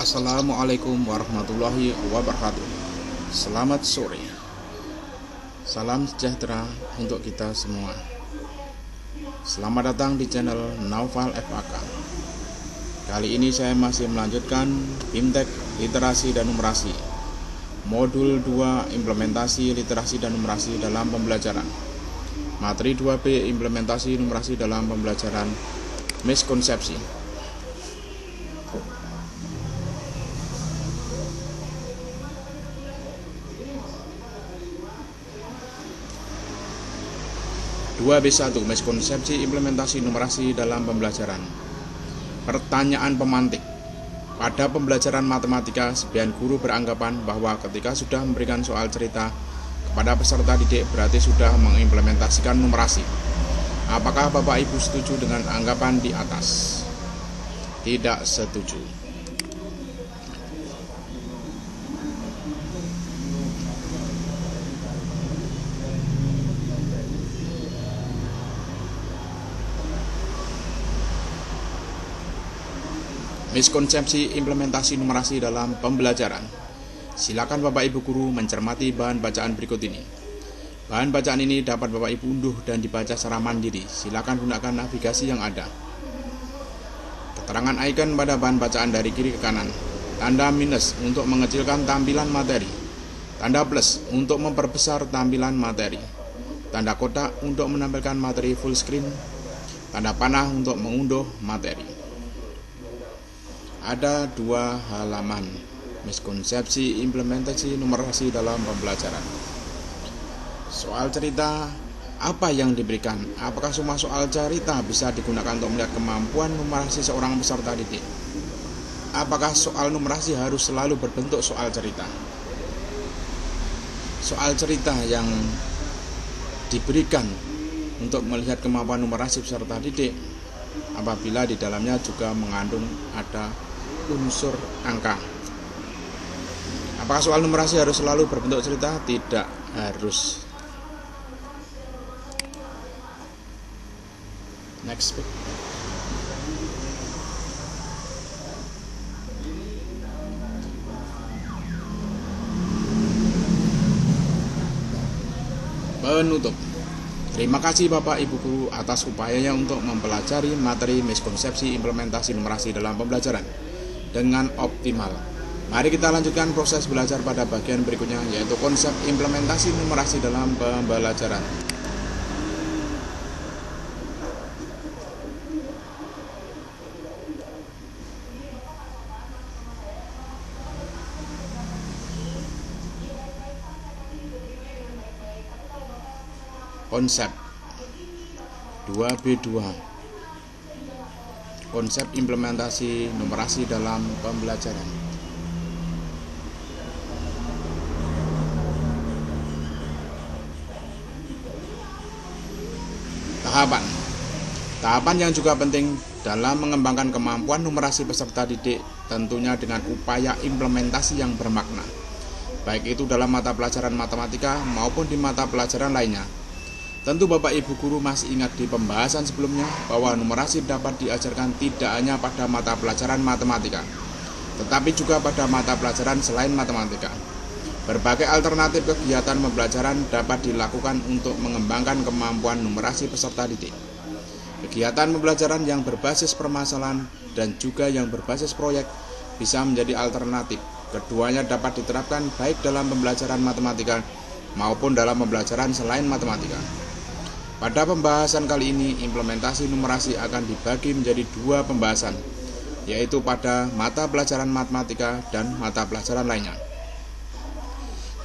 Assalamualaikum warahmatullahi wabarakatuh. Selamat sore. Salam sejahtera untuk kita semua. Selamat datang di channel Naufal FAK. Kali ini saya masih melanjutkan BIMTEK Literasi dan Numerasi, Modul 2 Implementasi Literasi dan Numerasi dalam Pembelajaran. Materi 2B Implementasi Numerasi dalam Pembelajaran Miskonsepsi. Dua B1 Miskonsepsi Implementasi Numerasi dalam Pembelajaran. Pertanyaan pemantik. Pada pembelajaran matematika, sebagian guru beranggapan bahwa ketika sudah memberikan soal cerita kepada peserta didik berarti sudah mengimplementasikan numerasi. Apakah Bapak Ibu setuju dengan anggapan di atas? Tidak setuju. Miskonsepsi implementasi numerasi dalam pembelajaran. Silakan Bapak Ibu guru mencermati bahan bacaan berikut ini. Bahan bacaan ini dapat Bapak Ibu unduh dan dibaca secara mandiri. Silakan gunakan navigasi yang ada. Keterangan icon pada bahan bacaan dari kiri ke kanan. Tanda minus untuk mengecilkan tampilan materi. Tanda plus untuk memperbesar tampilan materi. Tanda kotak untuk menampilkan materi full screen. Tanda panah untuk mengunduh materi. Ada 2 halaman miskonsepsi implementasi numerasi dalam pembelajaran. Soal cerita, apa yang diberikan? Apakah semua soal cerita bisa digunakan untuk melihat kemampuan numerasi seorang peserta didik? Apakah soal numerasi harus selalu berbentuk soal cerita? Soal cerita yang diberikan untuk melihat kemampuan numerasi peserta didik apabila di dalamnya juga mengandung ada unsur angka. Apakah soal numerasi harus selalu berbentuk cerita? Tidak harus. Next speak. Penutup. Terima kasih Bapak Ibu Guru atas upayanya untuk mempelajari materi miskonsepsi implementasi numerasi dalam pembelajaran dengan optimal. Mari kita lanjutkan proses belajar pada bagian berikutnya, yaitu konsep implementasi numerasi dalam pembelajaran. Konsep 2B2 Konsep implementasi numerasi dalam pembelajaran. Tahapan yang juga penting dalam mengembangkan kemampuan numerasi peserta didik tentunya dengan upaya implementasi yang bermakna, baik itu dalam mata pelajaran matematika maupun di mata pelajaran lainnya. Tentu Bapak Ibu Guru masih ingat di pembahasan sebelumnya bahwa numerasi dapat diajarkan tidak hanya pada mata pelajaran matematika, tetapi juga pada mata pelajaran selain matematika. Berbagai alternatif kegiatan pembelajaran dapat dilakukan untuk mengembangkan kemampuan numerasi peserta didik. Kegiatan pembelajaran yang berbasis permasalahan dan juga yang berbasis proyek bisa menjadi alternatif. Keduanya dapat diterapkan baik dalam pembelajaran matematika maupun dalam pembelajaran selain matematika. Pada pembahasan kali ini, implementasi numerasi akan dibagi menjadi 2 pembahasan, yaitu pada mata pelajaran matematika dan mata pelajaran lainnya.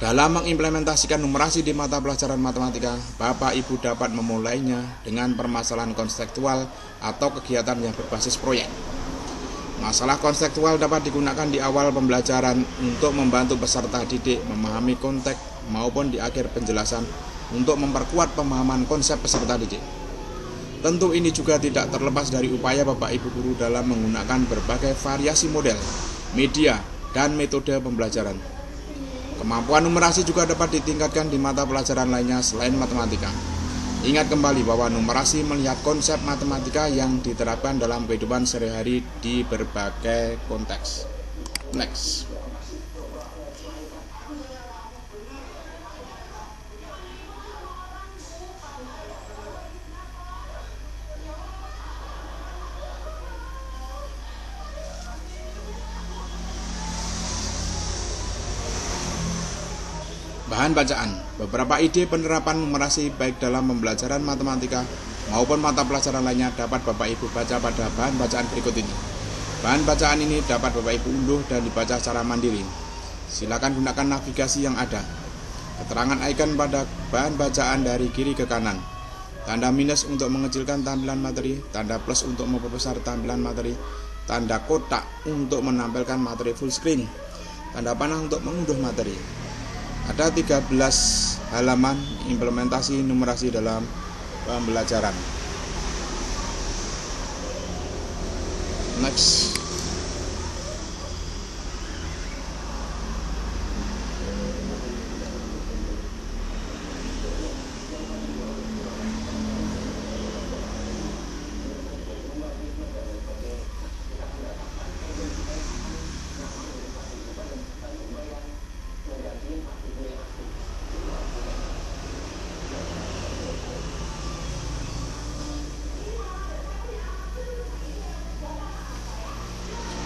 Dalam mengimplementasikan numerasi di mata pelajaran matematika, Bapak Ibu dapat memulainya dengan permasalahan konseptual atau kegiatan yang berbasis proyek. Masalah konseptual dapat digunakan di awal pembelajaran untuk membantu peserta didik memahami konteks maupun di akhir penjelasan untuk memperkuat pemahaman konsep peserta didik. Tentu ini juga tidak terlepas dari upaya Bapak Ibu Guru dalam menggunakan berbagai variasi model, media, dan metode pembelajaran. Kemampuan numerasi juga dapat ditingkatkan di mata pelajaran lainnya selain matematika. Ingat kembali bahwa numerasi melihat konsep matematika yang diterapkan dalam kehidupan sehari-hari di berbagai konteks. Next. Bahan bacaan. Beberapa ide penerapan numerasi baik dalam pembelajaran matematika maupun mata pelajaran lainnya dapat Bapak Ibu baca pada bahan bacaan berikut ini. Bahan bacaan ini dapat Bapak Ibu unduh dan dibaca secara mandiri. Silakan gunakan navigasi yang ada. Keterangan icon pada bahan bacaan dari kiri ke kanan. Tanda minus untuk mengecilkan tampilan materi, tanda plus untuk memperbesar tampilan materi, tanda kotak untuk menampilkan materi full screen, tanda panah untuk mengunduh materi. Ada 13 halaman implementasi numerasi dalam pembelajaran. Next.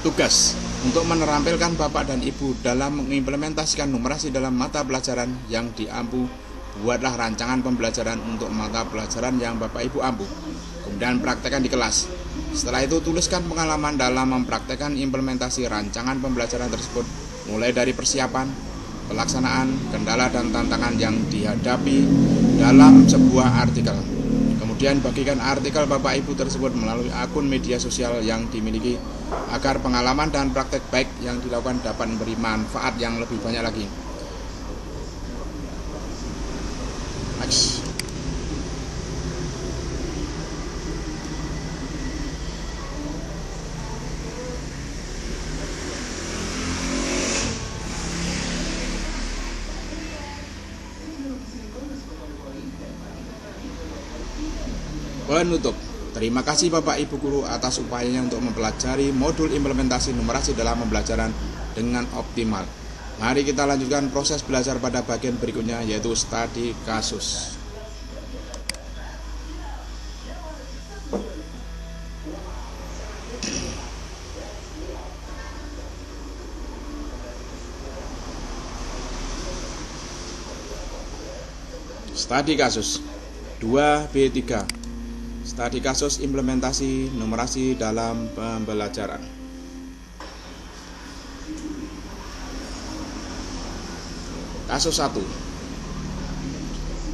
Tugas untuk menerampilkan Bapak dan Ibu dalam mengimplementasikan numerasi dalam mata pelajaran yang diampu. Buatlah rancangan pembelajaran untuk mata pelajaran yang Bapak Ibu ampu, kemudian praktekkan di kelas. Setelah itu tuliskan pengalaman dalam mempraktekkan implementasi rancangan pembelajaran tersebut, mulai dari persiapan, pelaksanaan, kendala dan tantangan yang dihadapi dalam sebuah artikel. Kemudian bagikan artikel Bapak Ibu tersebut melalui akun media sosial yang dimiliki agar pengalaman dan praktek baik yang dilakukan dapat memberi manfaat yang lebih banyak lagi. Next. Penutup. Terima kasih Bapak Ibu Guru atas upayanya untuk mempelajari modul implementasi numerasi dalam pembelajaran dengan optimal. Mari kita lanjutkan proses belajar pada bagian berikutnya, yaitu studi kasus. Studi kasus 2B3. Studi kasus implementasi numerasi dalam pembelajaran. Kasus 1.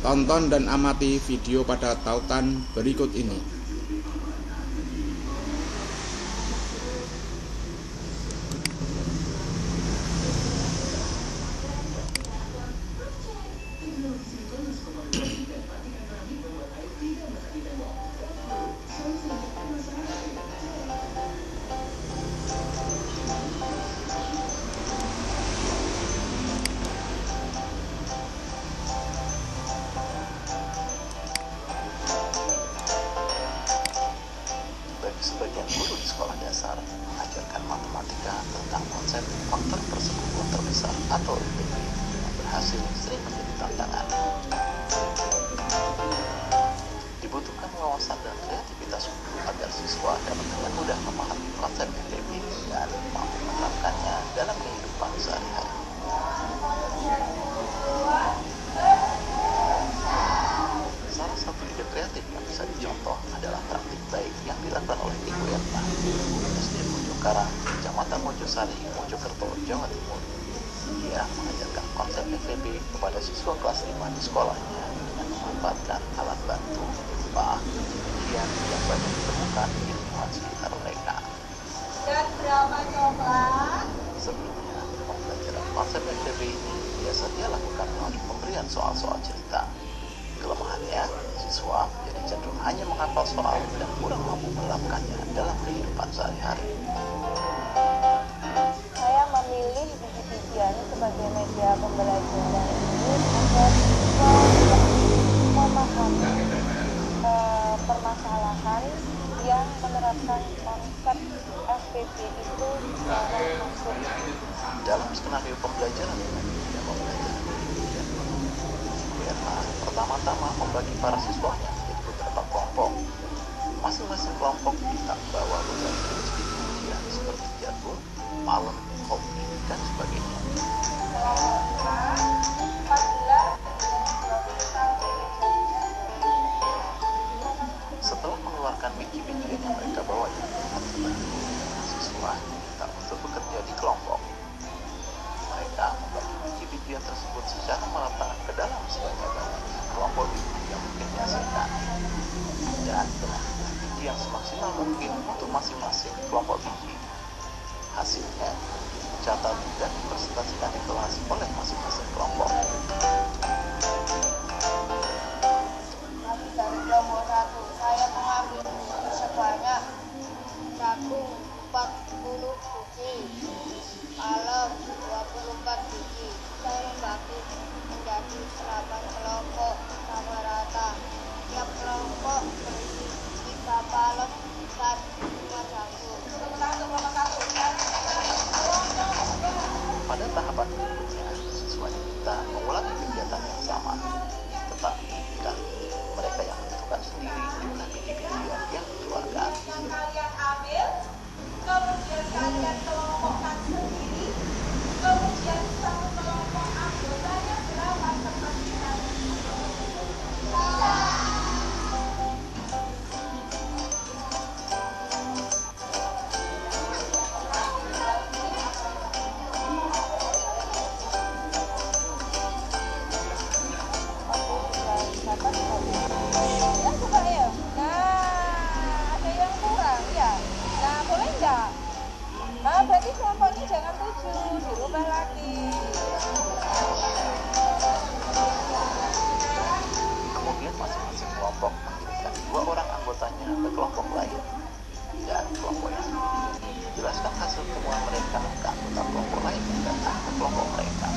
Tonton dan amati video pada tautan berikut ini. Sebagian guru di sekolah dasar mengajarkan matematika tentang konsep faktor persekutuan terbesar atau FPP yang berhasil sering menjadi tantangan. Dibutuhkan wawasan dan kreativitas guru agar siswa dapat dengan mudah memahami konsep FPP dan mampu menerapkannya dalam kehidupan sehari-hari. Salah satu ide kreatif yang bisa dicontoh adalah praktik baik yang dilakukan oleh Ibu Etna, SD Mojokarang, Kecamatan Mojosari, Mojokerto, Jawa Timur. Ia mengajarkan konsep FPP kepada siswa kelas 5 di sekolahnya dengan memanfaatkan alat bantu berupa kemudian yang banyak ditemukan di lingkungan sekitar mereka. Dan berapa coklat? Sebelumnya, pembelajaran konsep FPP ini biasa dia lakukan melalui pemberian soal-soal cerita. Kelemahannya, siswa jadi cenderung hanya menghafal soal dan kurang mampu menerapkannya dalam kehidupan sehari-hari. Saya memilih Digivision sebagai media pembelajaran ini agar siswa memahami permasalahan yang menerapkan konsep FPP itu secara masuk dalam skenario pembelajaran dengan media pembelajaran dan WFH pertama-tama membagi para siswanya menjadi beberapa kelompok. Masing-masing kelompok kita membawa beberapa jenis bijian seperti jagung, palem, kopi, dan sebagainya. Setelah mengeluarkan biji-bijian yang mereka bawa di siswa diminta untuk bekerja di kelompok. Mereka membagi biji-bijian tersebut secara merata ke dalam sebanyak-banyaknya kelompok biji yang mungkin dihasilkan, dan dengan biji yang semaksimal mungkin untuk masing-masing kelompok biji. Hasilnya dicatat dan dipresentasikan di kelas oleh masing-masing kelompok. Dari kelompok 1, saya mengambil biji sebanyak jagung 40 biji, palem 24 biji. Saya membagi menjadi 8 kelompok sama rata. Tiap kelompok berisi 3 palem dan 2 jagung. Pada tahapan berikutnya, siswa diminta mengulangi kegiatan yang sama, tetapi kali ini mereka yang menentukan sendiri jumlah biji-bijian yang dikeluarkan. Kalian ambil, kemudian kalian kelompokkan sendiri, kemudian satu kelompok anggotanya berapa seperti tadi. Ya coba ya. Nah, ada yang kurang ya. Nah, boleh enggak? Nah, berarti kelompoknya jangan 7, dirubah lagi. Kemudian masing-masing kelompok mengirimkan 2 orang anggotanya ke kelompok lain, dan kelompok yang menjelaskan hasil temuan mereka ke anggota kelompok lain yang datang ke kelompok mereka.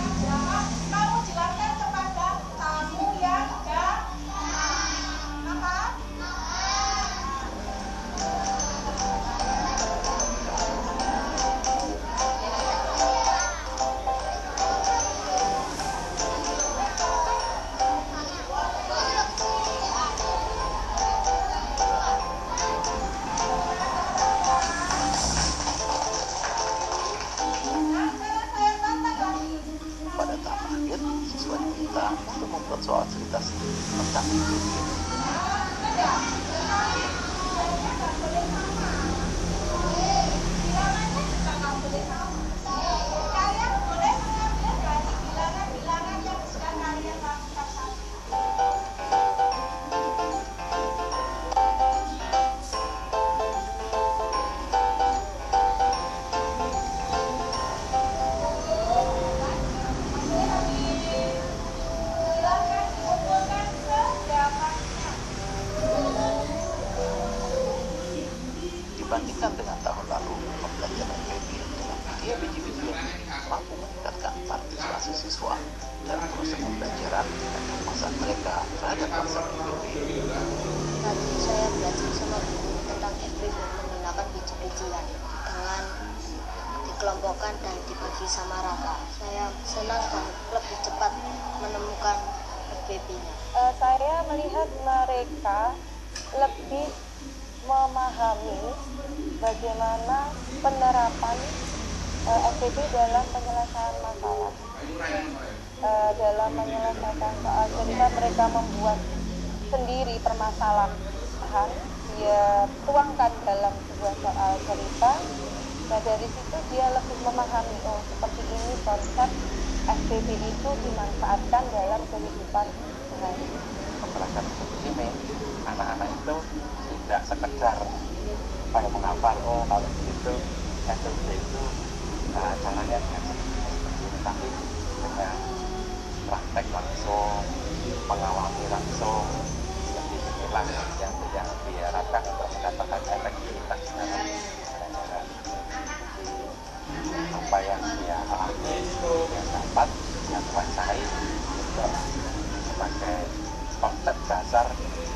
Kamu jelaskan kepada tamu yang datang. Apa? Pada tahap akhir, siswa diminta untuk membuat soal cerita sendiri tentang hidup ini. Kalian boleh mengambil dari bilangan-bilangan yang sudah kalian lakukan tadi. Silakan dikumpulkan sedapatnya. Dibandingkan dengan tahun lalu, pembelajaran PB dengan media biji-bijian ini mampu meningkatkan partisipasi siswa dalam proses pembelajaran dan kemasan mereka terhadap konsep PB. Tadi saya belajar sama guru tentang FPB menggunakan biji-bijian dengan dikelompokkan dan dibagi sama rata. Saya senang dan lebih cepat menemukan FPB-nya. Saya melihat mereka lebih memahami bagaimana penerapan FPB dalam penyelesaian masalah. Dalam menyelesaikan soal cerita, mereka membuat sendiri permasalahan, dia tuangkan dalam sebuah soal cerita. Nah, dari situ dia lebih memahami, oh seperti ini konsep FPB itu dimanfaatkan dalam kehidupan sehari. Pembelajaran seperti ini, anak-anak itu tidak sekedar supaya menghafal, oh kalau begitu FPB itu caranya dengan seperti ini, tapi dengan praktek langsung, mengawali langsung, lebih inilah yang diharapkan untuk mendapatkan efektivitas dalam pembelajaran. Jadi apa yang dia alami, dia dapat, dia kuasai untuk sebagai konsep dasar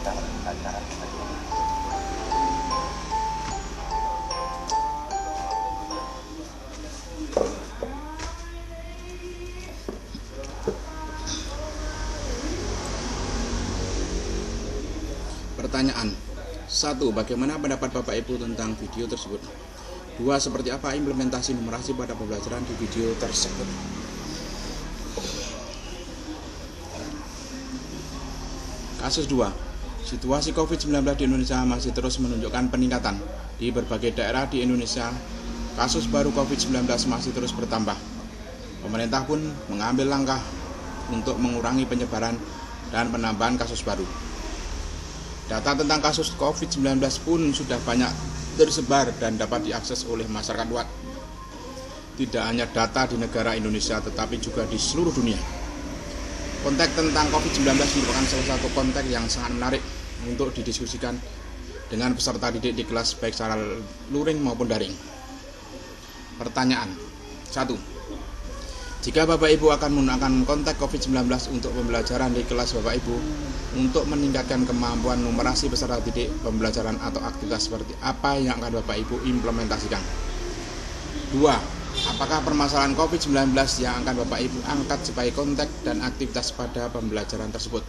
dalam pembelajaran ini. Pertanyaan 1. Bagaimana pendapat Bapak Ibu tentang video tersebut? 2. Seperti apa implementasi numerasi pada pembelajaran di video tersebut? Kasus 2. Situasi COVID-19 di Indonesia masih terus menunjukkan peningkatan. Di berbagai daerah di Indonesia, kasus baru COVID-19 masih terus bertambah. Pemerintah pun mengambil langkah untuk mengurangi penyebaran dan penambahan kasus baru. Data tentang kasus COVID-19 pun sudah banyak tersebar dan dapat diakses oleh masyarakat luas. Tidak hanya data di negara Indonesia, tetapi juga di seluruh dunia. Konteks tentang COVID-19 merupakan salah satu konteks yang sangat menarik untuk didiskusikan dengan peserta didik di kelas baik secara luring maupun daring. Pertanyaan 1. Jika Bapak Ibu akan menggunakan konteks COVID-19 untuk pembelajaran di kelas Bapak Ibu untuk meningkatkan kemampuan numerasi peserta didik, pembelajaran atau aktivitas seperti apa yang akan Bapak Ibu implementasikan? 2. Apakah permasalahan COVID-19 yang akan Bapak Ibu angkat sebagai konteks dan aktivitas pada pembelajaran tersebut?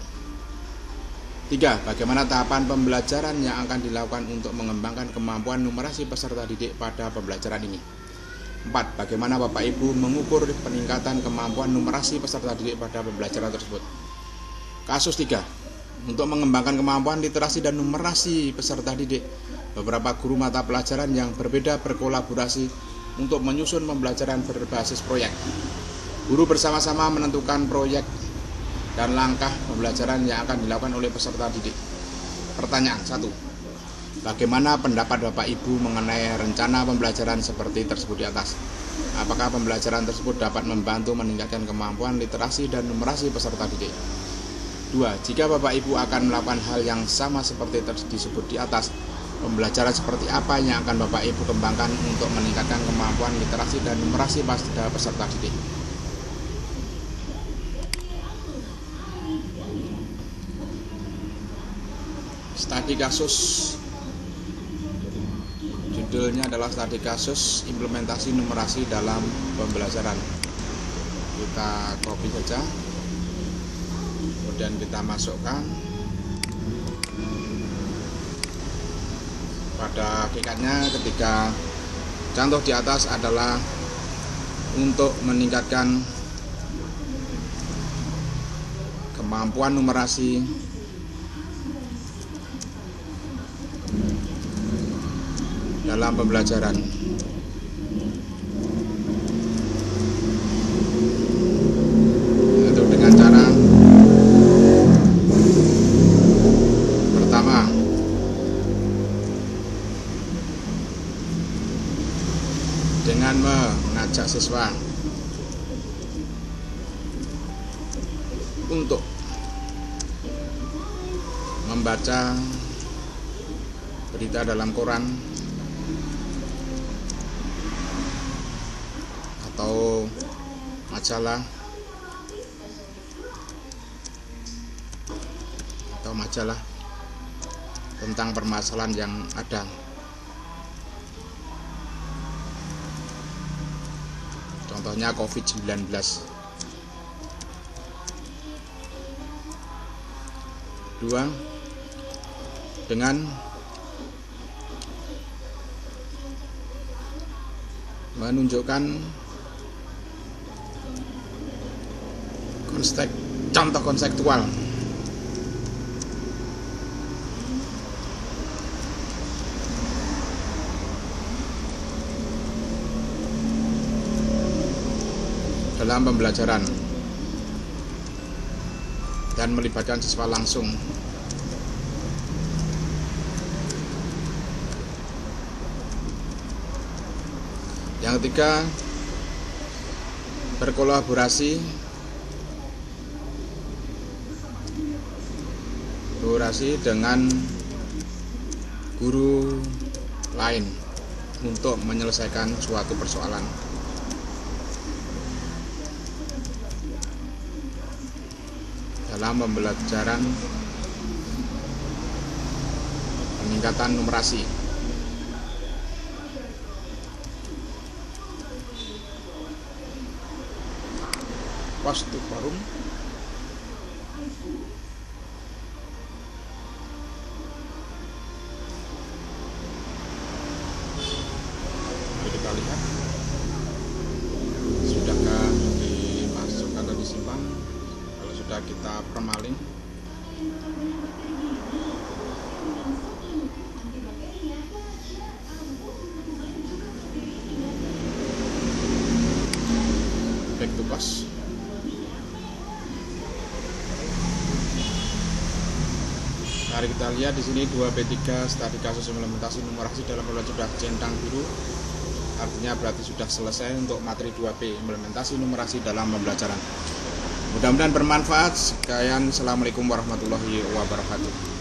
3. Bagaimana tahapan pembelajaran yang akan dilakukan untuk mengembangkan kemampuan numerasi peserta didik pada pembelajaran ini? 4. Bagaimana Bapak Ibu mengukur peningkatan kemampuan numerasi peserta didik pada pembelajaran tersebut? Kasus 3. Untuk mengembangkan kemampuan literasi dan numerasi peserta didik, beberapa guru mata pelajaran yang berbeda berkolaborasi untuk menyusun pembelajaran berbasis proyek. Guru bersama-sama menentukan proyek dan langkah pembelajaran yang akan dilakukan oleh peserta didik. Pertanyaan 1. Bagaimana pendapat Bapak Ibu mengenai rencana pembelajaran seperti tersebut di atas? Apakah pembelajaran tersebut dapat membantu meningkatkan kemampuan literasi dan numerasi peserta didik? 2. Jika Bapak Ibu akan melakukan hal yang sama seperti disebut di atas, pembelajaran seperti apa yang akan Bapak Ibu kembangkan untuk meningkatkan kemampuan literasi dan numerasi pada peserta didik? Studi kasus, judulnya adalah studi kasus implementasi numerasi dalam pembelajaran. Kita copy saja, kemudian kita masukkan. Pada hakikatnya ketika contoh di atas adalah untuk meningkatkan kemampuan numerasi dalam pembelajaran. Itu dengan cara pertama, dengan mengajak siswa untuk membaca berita dalam koran atau majalah tentang permasalahan yang ada. Contohnya COVID-19. 2. Dengan menunjukkan contoh konseptual dalam pembelajaran dan melibatkan siswa langsung. Yang ketiga, berkolaborasi dengan guru lain untuk menyelesaikan suatu persoalan. Dalam pembelajaran peningkatan numerasi. Post forum. lihat sudahkah dimasukkan atau disimpan. Kalau sudah, kita permalin. Back to class. Mari kita lihat di sini 2B3 studi kasus implementasi numerasi dalam pembelajaran sudah centang biru. Artinya berarti sudah selesai untuk materi 2B implementasi numerasi dalam pembelajaran. Mudah-mudahan bermanfaat. Sekian, assalamualaikum warahmatullahi wabarakatuh.